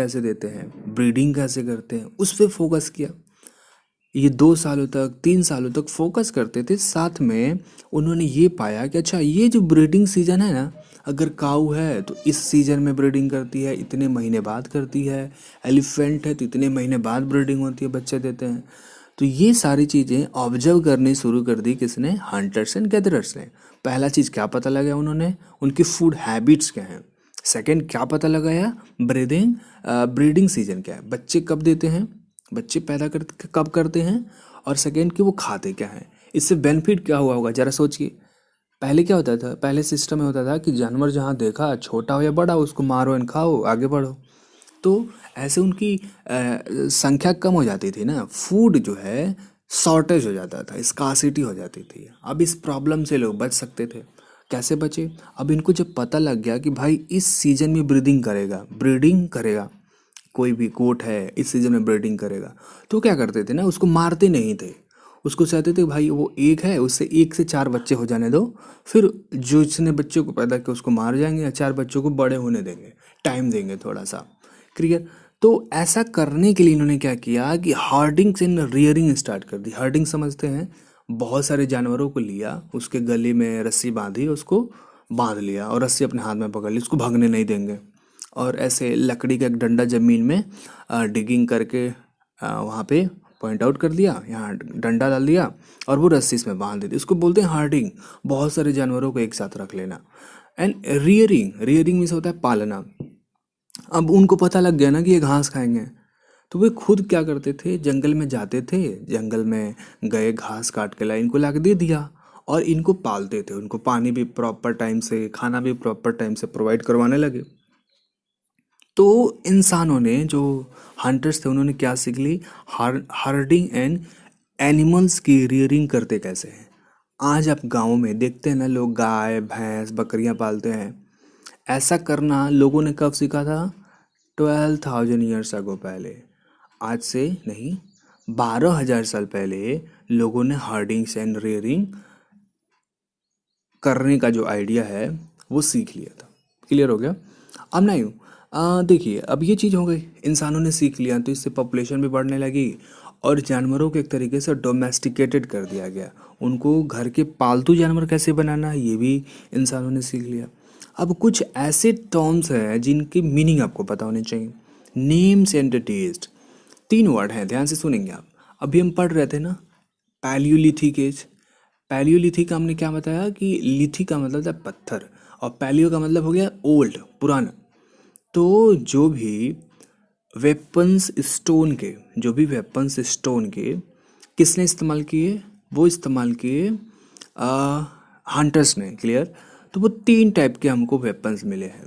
कैसे देते हैं, ब्रीडिंग कैसे करते हैं, उस पर फोकस किया। ये 2 सालों तक 3 सालों तक फोकस करते थे। साथ में उन्होंने ये पाया कि अच्छा ये जो ब्रीडिंग सीजन है ना, अगर काऊ है तो इस सीजन में ब्रीडिंग करती है, इतने महीने बाद करती है। एलिफेंट है तो इतने महीने बाद ब्रीडिंग होती है, बच्चे देते हैं। तो ये सारी चीज़ें ऑब्जर्व करनी शुरू कर दी किसने, हंटर्स एंड गैदरर्स ने। पहला चीज़ क्या पता लगाया उन्होंने, उनकी फूड हैबिट्स क्या हैं। सेकंड क्या पता लगाया, ब्रीडिंग सीजन क्या है, बच्चे कब देते हैं, बच्चे पैदा कर कब करते हैं, और सेकंड कि वो खाते क्या हैं। इससे बेनिफिट क्या हुआ होगा जरा सोचिए। पहले क्या होता था, पहले सिस्टम में होता था कि जानवर जहाँ देखा, छोटा हो या बड़ा हो, उसको मारो एंड खाओ, आगे बढ़ो। तो ऐसे उनकी संख्या कम हो जाती थी ना, फूड जो है शॉर्टेज हो जाता था, स्कासिटी हो जाती थी। अब इस प्रॉब्लम से लोग बच सकते थे। कैसे बचे, अब इनको जब पता लग गया कि भाई इस सीजन में ब्रीडिंग करेगा, कोई भी गोट है इस सीजन में ब्रीडिंग करेगा, तो क्या करते थे ना, उसको मारते नहीं थे। उसको चाहते थे भाई वो एक है, उससे 1 से 4 बच्चे हो जाने दो, फिर जो इसने बच्चों को पैदा किया उसको मार जाएंगे, या 4 बच्चों को बड़े होने देंगे, टाइम देंगे थोड़ा सा। क्लियर। तो ऐसा करने के लिए इन्होंने क्या किया कि हार्डिंग एंड रियरिंग स्टार्ट कर दी। हार्डिंग समझते हैं, बहुत सारे जानवरों को लिया, उसके गले में रस्सी बांधी, उसको बांध लिया और रस्सी अपने हाथ में पकड़ ली, उसको भागने नहीं देंगे। और ऐसे लकड़ी का एक डंडा जमीन में डिगिंग करके वहाँ पे पॉइंट आउट कर दिया, यहाँ डंडा डाल दिया और वो रस्सी इसमें बांध दी थी। इसको बोलते हैं हार्डिंग, बहुत सारे जानवरों को एक साथ रख लेना। एंड रियरिंग, रियरिंग मीन्स होता है पालना। अब उनको पता लग गया ना कि ये घास खाएंगे, तो वे खुद क्या करते थे, जंगल में जाते थे, जंगल में गए, घास काट के लाए, इनको ला के दे दिया और इनको पालते थे। उनको पानी भी प्रॉपर टाइम से, खाना भी प्रॉपर टाइम से प्रोवाइड करवाने लगे। तो इंसानों ने, जो हंटर्स थे, उन्होंने क्या सीख ली, हार्डिंग एंड एनिमल्स की रियरिंग करते कैसे हैं। आज आप गाँव में देखते हैं ना, लोग गाय भैंस बकरियां पालते हैं। ऐसा करना लोगों ने कब सीखा था, 12,000 ईयर्स अगो पहले। आज से नहीं, 12,000 साल पहले लोगों ने हार्डिंग एंड रियरिंग करने का जो आइडिया है वो सीख लिया था। क्लियर हो गया। अब नहीं देखिए, अब ये चीज़ हो गई, इंसानों ने सीख लिया, तो इससे पॉपुलेशन भी बढ़ने लगी और जानवरों को एक तरीके से डोमेस्टिकेटेड कर दिया गया। उनको घर के पालतू जानवर कैसे बनाना है ये भी इंसानों ने सीख लिया। अब कुछ ऐसे टर्म्स हैं जिनकी मीनिंग आपको पता होनी चाहिए। नेम्स एंड टेस्ट, 3 वर्ड हैं, ध्यान से सुनेंगे आप। अभी हम पढ़ रहे थे ना, पैलियोलिथिक एज। पैलियोलिथिक हमने क्या बताया कि लिथिक का मतलब था पत्थर, और पैलियो का मतलब हो गया ओल्ड, पुराना। तो जो भी वेपन्स स्टोन के किसने इस्तेमाल किए, वो इस्तेमाल किए हंटर्स ने। क्लियर। तो वो 3 टाइप के हमको वेपन्स मिले हैं।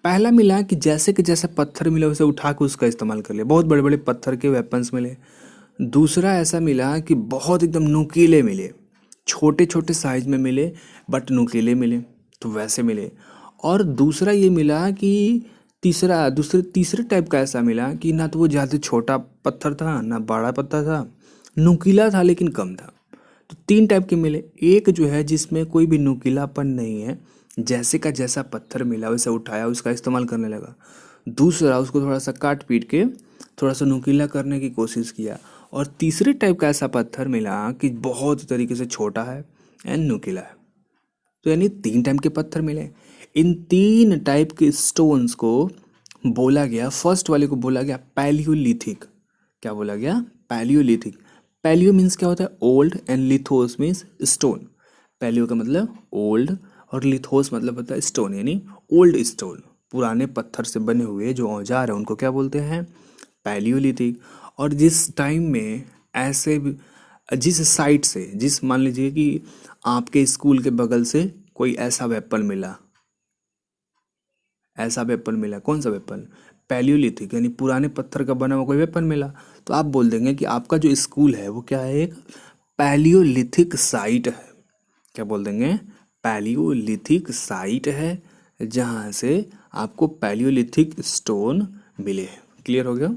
पहला मिला कि जैसा पत्थर मिला उसे उठा के उसका इस्तेमाल कर लिया, बहुत बड़े बड़े पत्थर के वेपन्स मिले। दूसरा ऐसा मिला कि बहुत एकदम नुकीले मिले, छोटे छोटे साइज में मिले बट नुकीले मिले, तो वैसे मिले। और दूसरा ये मिला कि तीसरे टाइप का ऐसा मिला कि ना तो वो ज़्यादा छोटा पत्थर था ना बड़ा पत्थर था, नुकीला था लेकिन कम था। तो 3 टाइप के मिले। एक जो है जिसमें कोई भी नुकीलापन नहीं है, जैसे का जैसा पत्थर मिला वैसे उठाया उसका इस्तेमाल करने लगा। दूसरा, उसको थोड़ा सा काट पीट के थोड़ा सा नुकीला करने की कोशिश किया। और तीसरे टाइप का ऐसा पत्थर मिला कि बहुत तरीके से छोटा है एंड नुकीला है। तो यानी 3 टाइप के पत्थर मिले। इन 3 टाइप के स्टोन्स को बोला गया, फर्स्ट वाले को बोला गया पैलियोलिथिक। क्या बोला गया, पैलियोलिथिक। पैलियो मीन्स क्या होता है, old, and lithos means stone. Paleo का मतलब ओल्ड और लिथोस मतलब होता है स्टोन, यानी ओल्ड स्टोन, पुराने पत्थर से बने हुए जो औजार है उनको क्या बोलते हैं, पैलियोलिथिक। और जिस टाइम में जिस साइट से, मान लीजिए कि आपके स्कूल के बगल से कोई ऐसा वेपन मिला, कौन सा वेपन, पैलियोलिथिक, यानी पुराने पत्थर का बना हुआ कोई वेपन मिला, तो आप बोल देंगे कि आपका जो स्कूल है वो क्या है, एक पैलियोलिथिक साइट है। क्या बोल देंगे, पैलियोलिथिक साइट है, जहाँ से आपको पैलियोलिथिक स्टोन मिले। क्लियर हो गया।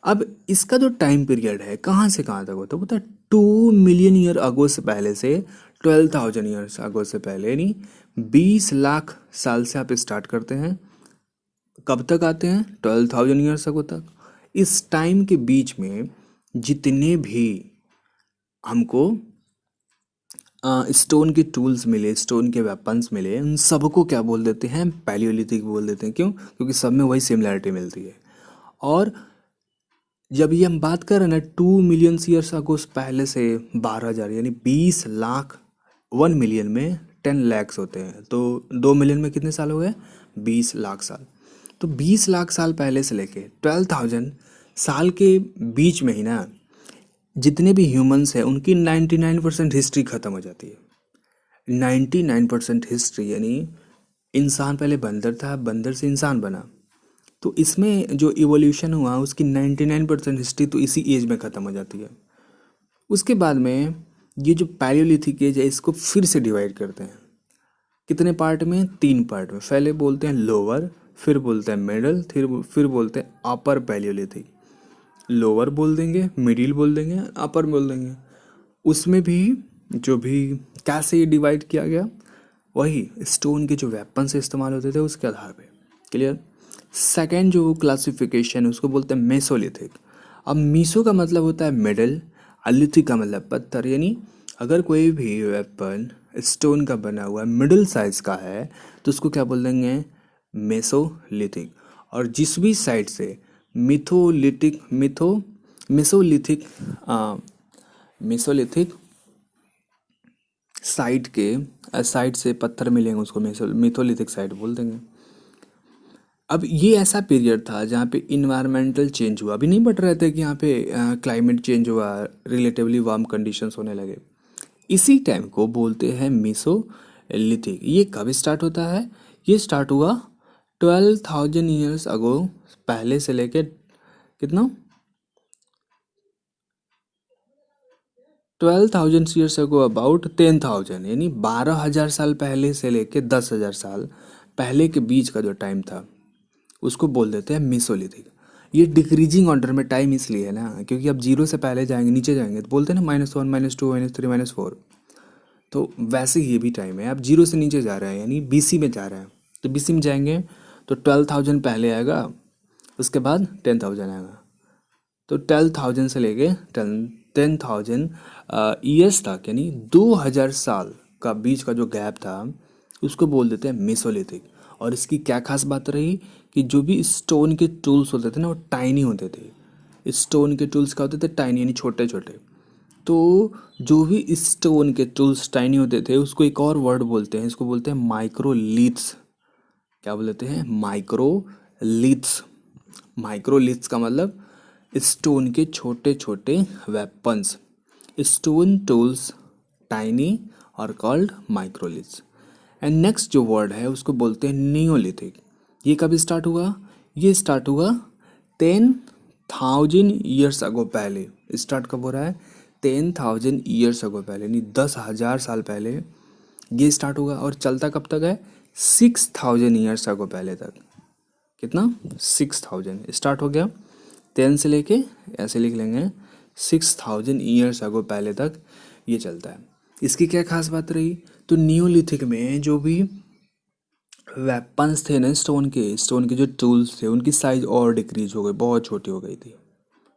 अब इसका जो टाइम पीरियड है कहाँ से कहाँ तक होता है, वो 2 मिलियन ईयर अगो से पहले से 12,000 ईयर्स अगो से पहले, यानी 20 लाख साल से आप स्टार्ट करते हैं। कब तक आते हैं? 12,000 ईयर्स अगो तक। इस टाइम के बीच में जितने भी हमको स्टोन के टूल्स मिले, स्टोन के वेपन्स मिले, उन सबको क्या बोल देते हैं? पैलियोलिथिक बोल देते हैं। क्यों? क्योंकि सब में वही सिमिलैरिटी मिलती है। और जब ये हम बात कर रहे हैं ना 2 मिलियन ईयर्स अगो पहले से 12,000 यानी 20 लाख, 1 मिलियन में 10 लैक्स होते हैं, तो 2 मिलियन में कितने साल हो गए? 20 लाख साल। तो 20 लाख साल पहले से लेके 12,000 साल के बीच में ही ना जितने भी ह्यूमंस हैं उनकी 99% हिस्ट्री ख़त्म हो जाती है। 99% हिस्ट्री यानी इंसान पहले बंदर था, बंदर से इंसान बना, तो इसमें जो इवोल्यूशन हुआ उसकी 99% हिस्ट्री तो इसी एज में ख़त्म हो जाती है। उसके बाद में ये जो पैलियोलिथिक एज है इसको फिर से डिवाइड करते हैं। कितने पार्ट में? 3 पार्ट में। पहले बोलते हैं लोअर, फिर बोलते हैं मिडल, फिर बोलते हैं अपर पैलियोलिथिक। लोअर बोल देंगे, मिडिल बोल देंगे, अपर बोल देंगे। उसमें भी जो भी कैसे ये डिवाइड किया गया, वही स्टोन के जो वेपन से इस्तेमाल होते थे उसके आधार पे। क्लियर? सेकेंड जो क्लासिफिकेशन है उसको बोलते हैं मेसोलिथिक। अब मीसो का मतलब होता है मिडल, लिथिक का मतलब पत्थर। यानी अगर कोई भी वेपन स्टोन का बना हुआ मिडिल साइज का है तो उसको क्या बोल देंगे? मेसोलिथिक। और जिस भी साइड से मेसोलिथिक साइड से पत्थर मिलेंगे उसको मेसोलिथिक साइड बोल देंगे। अब ये ऐसा पीरियड था जहाँ पे इन्वायरमेंटल चेंज हुआ। अभी नहीं बट रहे थे कि यहाँ पे क्लाइमेट चेंज हुआ, रिलेटिवली वार्म कंडीशंस होने लगे। इसी टाइम को बोलते हैं मेसोलिथिक। ये कब स्टार्ट होता है? ये स्टार्ट हुआ 12,000 ईयर्स अगो पहले से लेके कितना? 12,000 ईयर्स अगो अबाउट 10,000 यानी 12,000 साल पहले से लेके 10,000 साल पहले के बीच का जो टाइम था उसको बोल देते हैं मेसोलिथिक। ये डिक्रीजिंग ऑर्डर में टाइम इसलिए है ना क्योंकि अब 0 से पहले जाएंगे, नीचे जाएंगे तो बोलते हैं ना -1 -2 -3 -4। तो वैसे ये भी टाइम है। अब 0 से नीचे जा रहे हैं यानी BC में जा रहे हैं, तो BC में जाएंगे तो 12,000 पहले आएगा, उसके बाद 10,000 आएगा। तो 12,000 से लेके 10,000 ईयर्स तक यानी 2,000 साल का बीच का जो गैप था उसको बोल देते हैं मेसोलिथिक। और इसकी क्या खास बात रही कि जो भी स्टोन के टूल्स होते थे ना वो टाइनी होते थे। स्टोन के टूल्स क्या होते थे? टाइनी यानी छोटे छोटे। तो जो भी स्टोन के टूल्स टाइनी होते थे उसको एक और वर्ड बोलते हैं, इसको बोलते हैं माइक्रोलिथ्स। क्या बोलते हैं? माइक्रोलिथ्स। माइक्रोलिथ्स का मतलब स्टोन के छोटे छोटे वेपन्स। स्टोन टूल्स टाइनी और कॉल्ड माइक्रोलिथ्स। एंड नेक्स्ट जो वर्ड है उसको बोलते हैं नियोलिथिक। ये कब स्टार्ट हुआ? ये स्टार्ट हुआ 10,000 ईयर्स अगो पहले। स्टार्ट कब हो रहा है? 10,000 ईयर्स अगो पहले यानी 10,000 साल पहले ये स्टार्ट हुआ। और चलता कब तक है? 6,000 ईयर्स अगो पहले तक। कितना? 6,000 स्टार्ट हो गया 10 से लेके, ऐसे लिख लेंगे 6,000 ईयर्स अगो पहले तक ये चलता है। इसकी क्या खास बात रही? तो नियोलिथिक में जो भी वेपन्स थे ना स्टोन के जो टूल्स थे उनकी साइज और डिक्रीज हो गई, बहुत छोटी हो गई थी।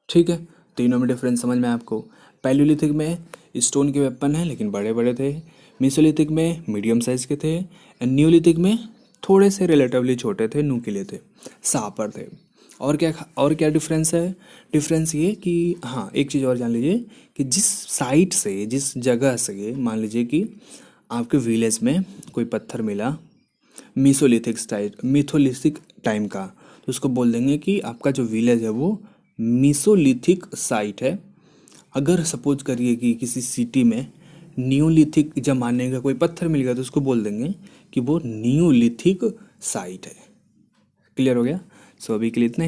ठीक है, तीनों में डिफरेंस समझ में आपको। पैलियोलिथिक में स्टोन के वेपन हैं लेकिन बड़े बड़े थे, मेसोलिथिक में मीडियम साइज के थे, एंड नियोलिथिक में थोड़े से रिलेटिवली छोटे थे, नुकीले थे, शार्पर थे। और क्या डिफरेंस है? डिफरेंस ये कि हाँ एक चीज़ और जान लीजिए कि जिस साइट से, जिस जगह से, मान लीजिए कि आपके विलेज में कोई पत्थर मिला मिथोलिथिक टाइम का, तो उसको बोल देंगे कि आपका जो विलेज है वो मिसोलिथिक साइट है। अगर सपोज करिए कि किसी सिटी में न्यूलिथिक जमाने का कोई पत्थर मिल गया तो उसको बोल देंगे कि वो न्यूलिथिक साइट है। क्लियर हो गया? सो अभी के लिए इतना ही।